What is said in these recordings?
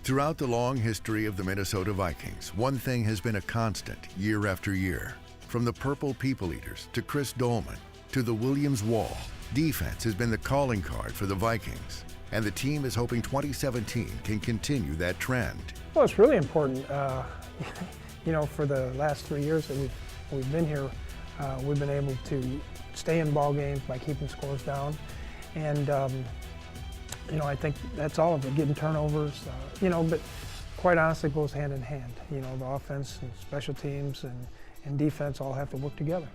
Throughout the long history of the Minnesota Vikings, one thing has been a constant year after year. From the Purple People Eaters to Chris Dolman to the Williams Wall, defense has been the calling card for the Vikings. And the team is hoping 2017 can continue that trend. Well, it's really important. For the last 3 years that we've been here, we've been able to stay in ball games by keeping scores down. And I think that's all of it, getting turnovers, but quite honestly, it goes hand in hand. The offense and special teams and defense all have to work together.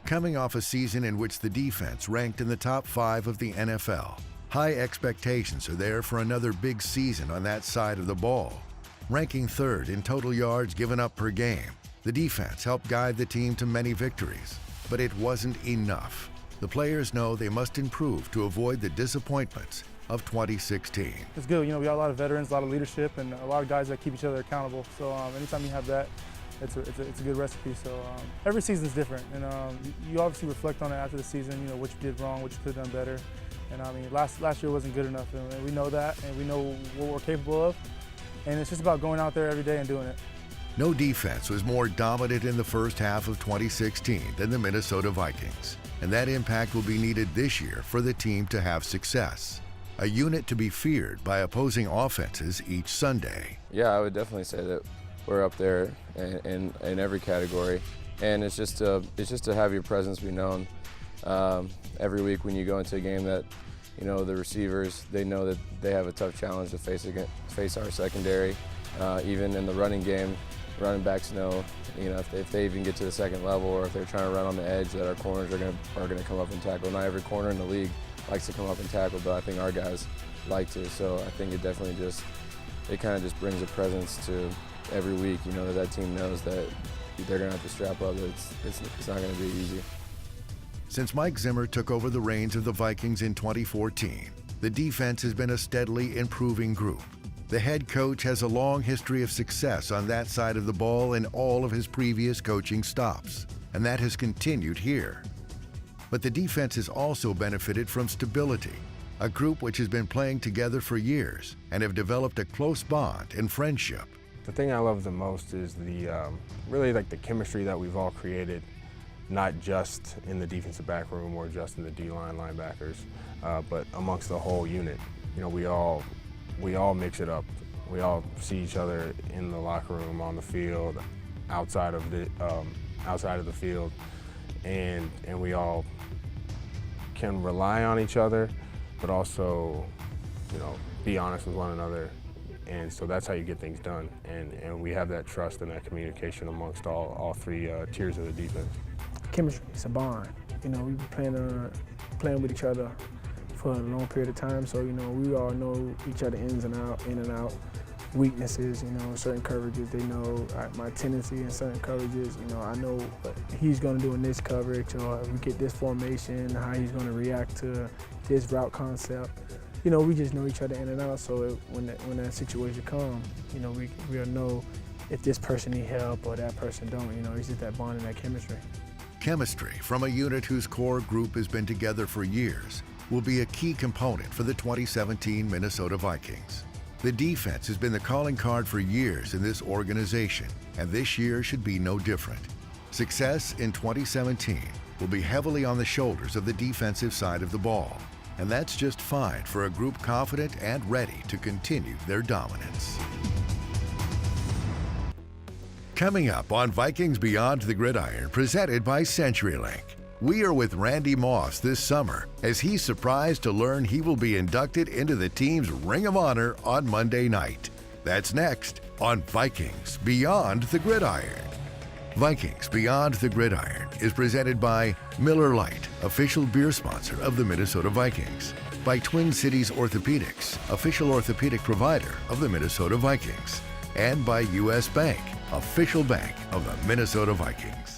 Coming off a season in which the defense ranked in the top 5 of the NFL, high expectations are there for another big season on that side of the ball. Ranking 3rd in total yards given up per game, the defense helped guide the team to many victories, but it wasn't enough. The players know they must improve to avoid the disappointments of 2016. It's good, we got a lot of veterans, a lot of leadership, and a lot of guys that keep each other accountable. So anytime you have that, it's a good recipe. So every season's different, and you obviously reflect on it after the season. What you did wrong, what you could have done better. And last year wasn't good enough, and we know that, and we know what we're capable of. And it's just about going out there every day and doing it. No defense was more dominant in the first half of 2016 than the Minnesota Vikings, and that impact will be needed this year for the team to have success. A unit to be feared by opposing offenses each Sunday. Yeah, I would definitely say that we're up there in every category, and it's just to have your presence be known every week when you go into a game that the receivers, they know that they have a tough challenge to face our secondary. Even in the running game, running backs know if they even get to the second level, or if they're trying to run on the edge, that our corners are going to come up and tackle. Not every corner in the league likes to come up and tackle, but I think our guys like to. So I think it definitely kind of just brings a presence to every week. That team knows that they're going to have to strap up. It's not going to be easy. Since Mike Zimmer took over the reins of the Vikings in 2014, the defense has been a steadily improving group. The head coach has a long history of success on that side of the ball in all of his previous coaching stops, and that has continued here. But the defense has also benefited from stability, a group which has been playing together for years and have developed a close bond and friendship. The thing I love the most is really the chemistry that we've all created, not just in the defensive back room or just in the D-line linebackers, but amongst the whole unit. We all mix it up. We all see each other in the locker room, on the field, outside of the field, and we all can rely on each other, but also, be honest with one another. And so that's how you get things done. And we have that trust and that communication amongst all 3 tiers of the defense. Chemistry, it's a bond. We've been playing with each other for a long period of time, so we all know each other in and out, weaknesses, certain coverages. They know my tendency in certain coverages. I know what he's going to do in this coverage, or if we get this formation, how he's going to react to this route concept. We just know each other in and out, so when that situation comes, we'll know if this person needs help or that person don't. It's just that bond and that chemistry. Chemistry from a unit whose core group has been together for years will be a key component for the 2017 Minnesota Vikings. The defense has been the calling card for years in this organization, and this year should be no different. Success in 2017 will be heavily on the shoulders of the defensive side of the ball, and that's just fine for a group confident and ready to continue their dominance. Coming up on Vikings Beyond the Gridiron, presented by CenturyLink. We are with Randy Moss this summer as he's surprised to learn he will be inducted into the team's Ring of Honor on Monday night. That's next on Vikings Beyond the Gridiron. Vikings Beyond the Gridiron is presented by Miller Lite, official beer sponsor of the Minnesota Vikings. By Twin Cities Orthopedics, official orthopedic provider of the Minnesota Vikings. And by U.S. Bank, official bank of the Minnesota Vikings.